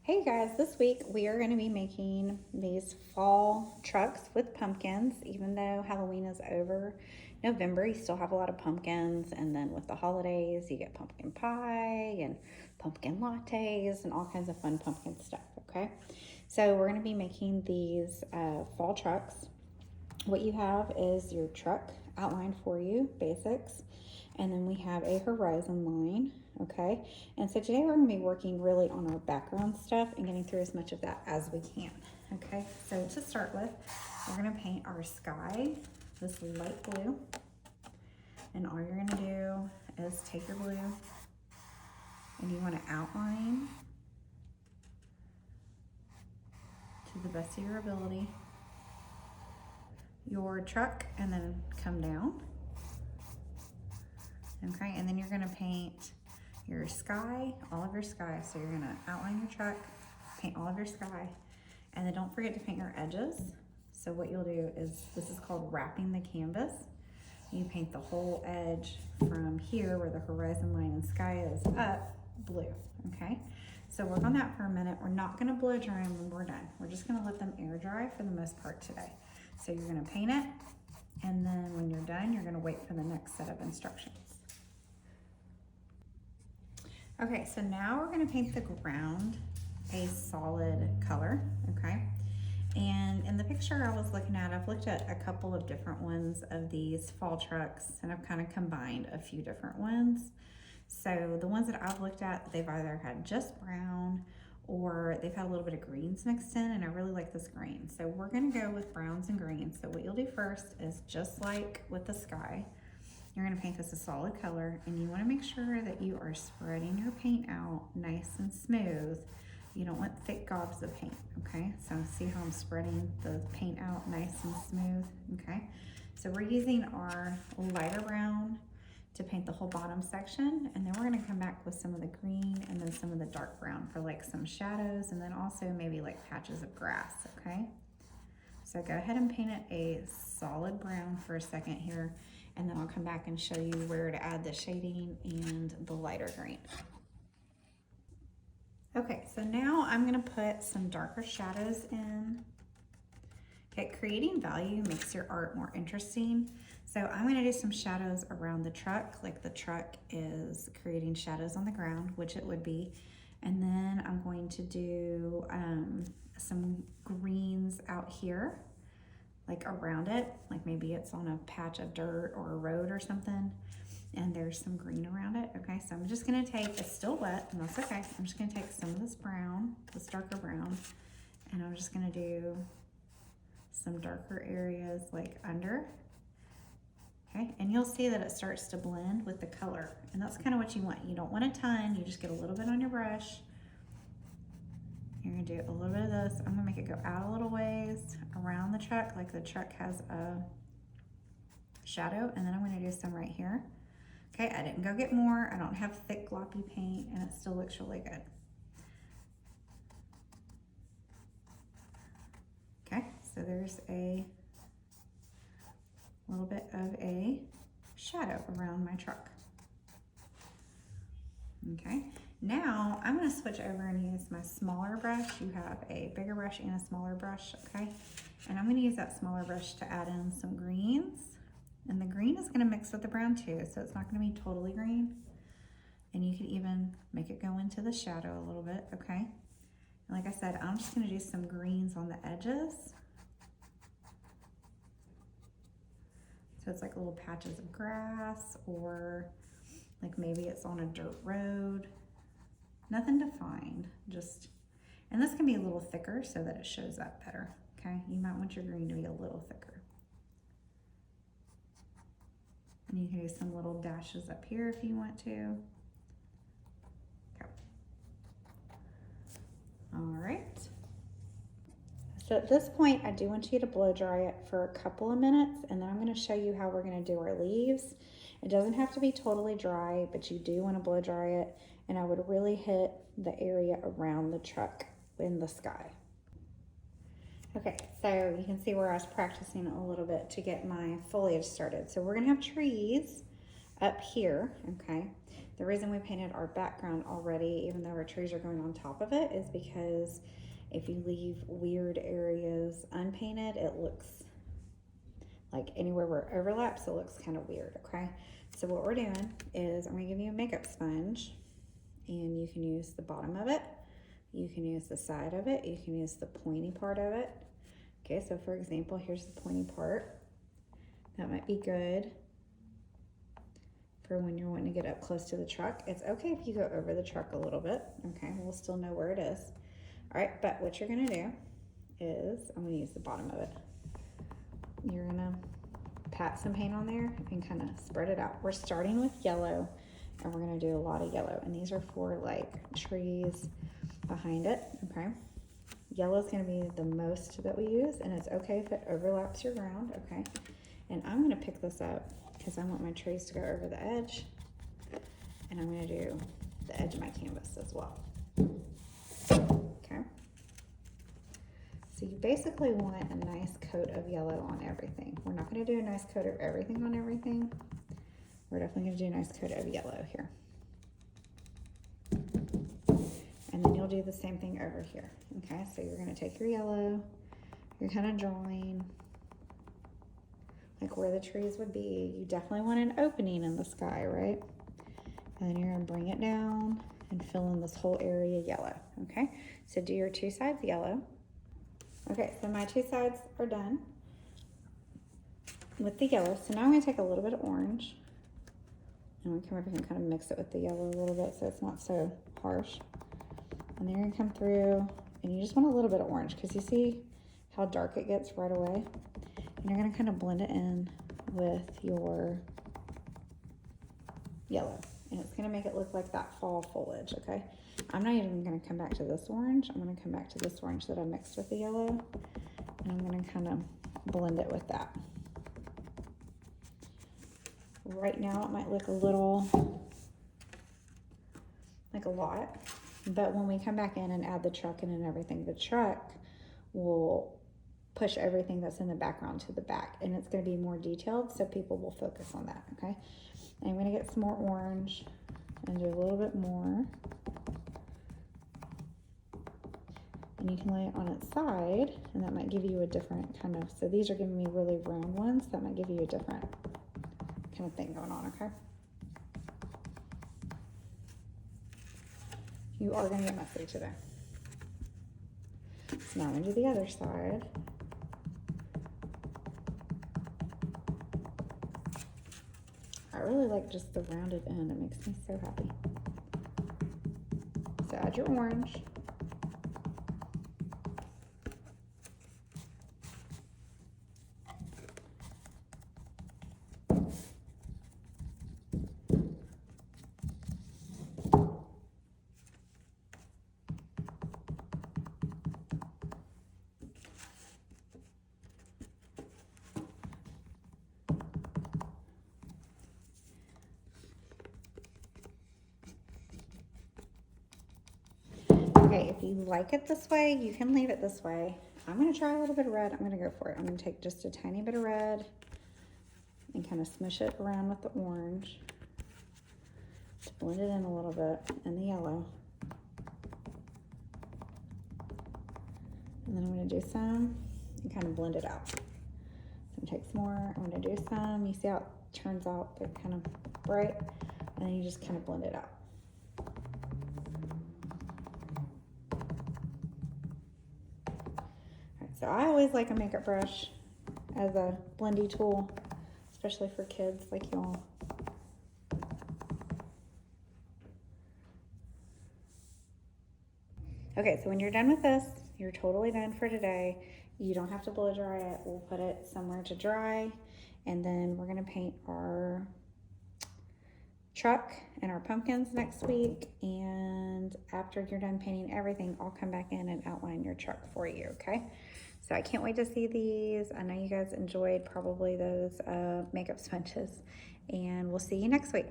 Hey guys, this week we are going to be making these fall trucks with pumpkins. Even though Halloween is over November, you still have a lot of pumpkins. And then with the holidays, you get pumpkin pie and pumpkin lattes and all kinds of fun pumpkin stuff, okay? So we're going to be making these fall trucks. What you have is your truck outlined for you, basics, and then we have a horizon line, okay? And so today we're gonna be working really on our background stuff and getting through as much of that as we can, okay? So to start with, we're gonna paint our sky this light blue. And all you're gonna do is take your blue and you wanna outline to the best of your ability your truck and then come down. Okay, and then you're gonna paint your sky, all of your sky. So you're gonna outline your truck, paint all of your sky, and then don't forget to paint your edges. So what you'll do is, this is called wrapping the canvas. You paint the whole edge from here where the horizon line and sky is up blue, okay? So work on that for a minute. We're not gonna blow dry them when we're done. We're just gonna let them air dry for the most part today. So you're gonna paint it, and then when you're done, you're gonna wait for the next set of instructions. Okay, so now we're gonna paint the ground a solid color, okay? And in the picture I was looking at, I've looked at a couple of different ones of these fall trucks, and I've kind of combined a few different ones. So the ones that I've looked at, they've either had just brown or they've had a little bit of greens mixed in, and I really like this green. So we're gonna go with browns and greens. So what you'll do first is, just like with the sky, you're gonna paint this a solid color, and you wanna make sure that you are spreading your paint out nice and smooth. You don't want thick gobs of paint, okay? So see how I'm spreading the paint out nice and smooth, okay? So we're using our lighter brown to paint the whole bottom section, and then we're gonna come back with some of the green and then some of the dark brown for like some shadows, and then also maybe like patches of grass, okay? So go ahead and paint it a solid brown for a second here, and then I'll come back and show you where to add the shading and the lighter green. Okay, so now I'm gonna put some darker shadows in. Okay, creating value makes your art more interesting. So I'm gonna do some shadows around the truck, like the truck is creating shadows on the ground, which it would be. And then I'm going to do some greens out here, like around it, like maybe it's on a patch of dirt or a road or something, and there's some green around it. Okay, so I'm just gonna take, it's still wet, and that's okay. I'm just gonna take some of this brown, this darker brown, and I'm just gonna do some darker areas like under. Okay, and you'll see that it starts to blend with the color, and that's kind of what you want. You don't want a ton, you just get a little bit on your brush. You're gonna do a little bit of this. I'm gonna make it go out a little ways around the truck, like the truck has a shadow, and then I'm gonna do some right here. Okay, I didn't go get more. I don't have thick gloppy paint, and it still looks really good. Okay, so there's a little bit of a shadow around my truck. Okay, now I'm gonna switch over and use my smaller brush. You have a bigger brush and a smaller brush, okay? And I'm gonna use that smaller brush to add in some greens. And the green is gonna mix with the brown too, so it's not gonna be totally green. And you could even make it go into the shadow a little bit, okay? And like I said, I'm just gonna do some greens on the edges. So it's like little patches of grass, or like maybe it's on a dirt road. Nothing defined, just, and this can be a little thicker so that it shows up better, okay? You might want your green to be a little thicker. And you can do some little dashes up here if you want to. Okay. All right. So at this point, I do want you to blow dry it for a couple of minutes, and then I'm gonna show you how we're gonna do our leaves. It doesn't have to be totally dry, but you do wanna blow dry it, and I would really hit the area around the truck in the sky. Okay, so you can see where I was practicing a little bit to get my foliage started. So we're gonna have trees up here, okay, the reason we painted our background already, even though our trees are going on top of it, is because if you leave weird areas unpainted, it looks like anywhere where it overlaps, it looks kind of weird, okay? So what we're doing is I'm gonna give you a makeup sponge, and you can use the bottom of it, you can use the side of it, you can use the pointy part of it. Okay, so for example, here's the pointy part. That might be good for when you're wanting to get up close to the truck. It's okay if you go over the truck a little bit, okay? We'll still know where it is. All right, but what you're gonna do is, I'm gonna use the bottom of it. You're gonna pat some paint on there and kind of spread it out. We're starting with yellow, and we're gonna do a lot of yellow. And these are for like trees behind it, okay? Yellow is gonna be the most that we use, and it's okay if it overlaps your ground, okay? And I'm gonna pick this up because I want my trees to go over the edge, and I'm gonna do the edge of my canvas as well. Okay. So you basically want a nice coat of yellow on everything. We're not gonna do a nice coat of everything on everything. We're definitely gonna do a nice coat of yellow here. And then you'll do the same thing over here, okay? So you're gonna take your yellow, you're kind of drawing like where the trees would be. You definitely want an opening in the sky, right? And then you're gonna bring it down and fill in this whole area yellow, okay? So do your two sides yellow. Okay, so my two sides are done with the yellow. So now I'm gonna take a little bit of orange, and we come over here and kind of mix it with the yellow a little bit so it's not so harsh. And then you're gonna come through, and you just want a little bit of orange because you see how dark it gets right away. And you're gonna kind of blend it in with your yellow. And it's gonna make it look like that fall foliage, okay? I'm not even gonna come back to this orange. I'm gonna come back to this orange that I mixed with the yellow. And I'm gonna kind of blend it with that. Right now it might look a little, like a lot, but when we come back in and add the truck in and everything, the truck will push everything that's in the background to the back, and it's going to be more detailed, so people will focus on that, okay? And I'm going to get some more orange and do a little bit more. And you can lay it on its side, and that might give you a different kind of, so these are giving me really round ones, that might give you a different kind of thing going on, okay? You are going to get messy today. So now I'm going to do the other side. I really like just the rounded end. It makes me so happy. So add your orange. Okay, if you like it this way, you can leave it this way. I'm gonna try a little bit of red. I'm gonna go for it. I'm gonna take just a tiny bit of red and kind of smush it around with the orange to blend it in a little bit, and the yellow. And then I'm gonna do some and kind of blend it out. So I'm gonna take some more, I'm gonna do some. You see how it turns out? They're kind of bright, and then you just kind of blend it out. So I always like a makeup brush as a blendy tool, especially for kids like y'all. Okay, so when you're done with this, you're totally done for today. You don't have to blow dry it. We'll put it somewhere to dry, and then we're gonna paint our truck and our pumpkins next week. And after you're done painting everything, I'll come back in and outline your truck for you, okay? So I can't wait to see these. I know you guys enjoyed probably those makeup sponges, and we'll see you next week.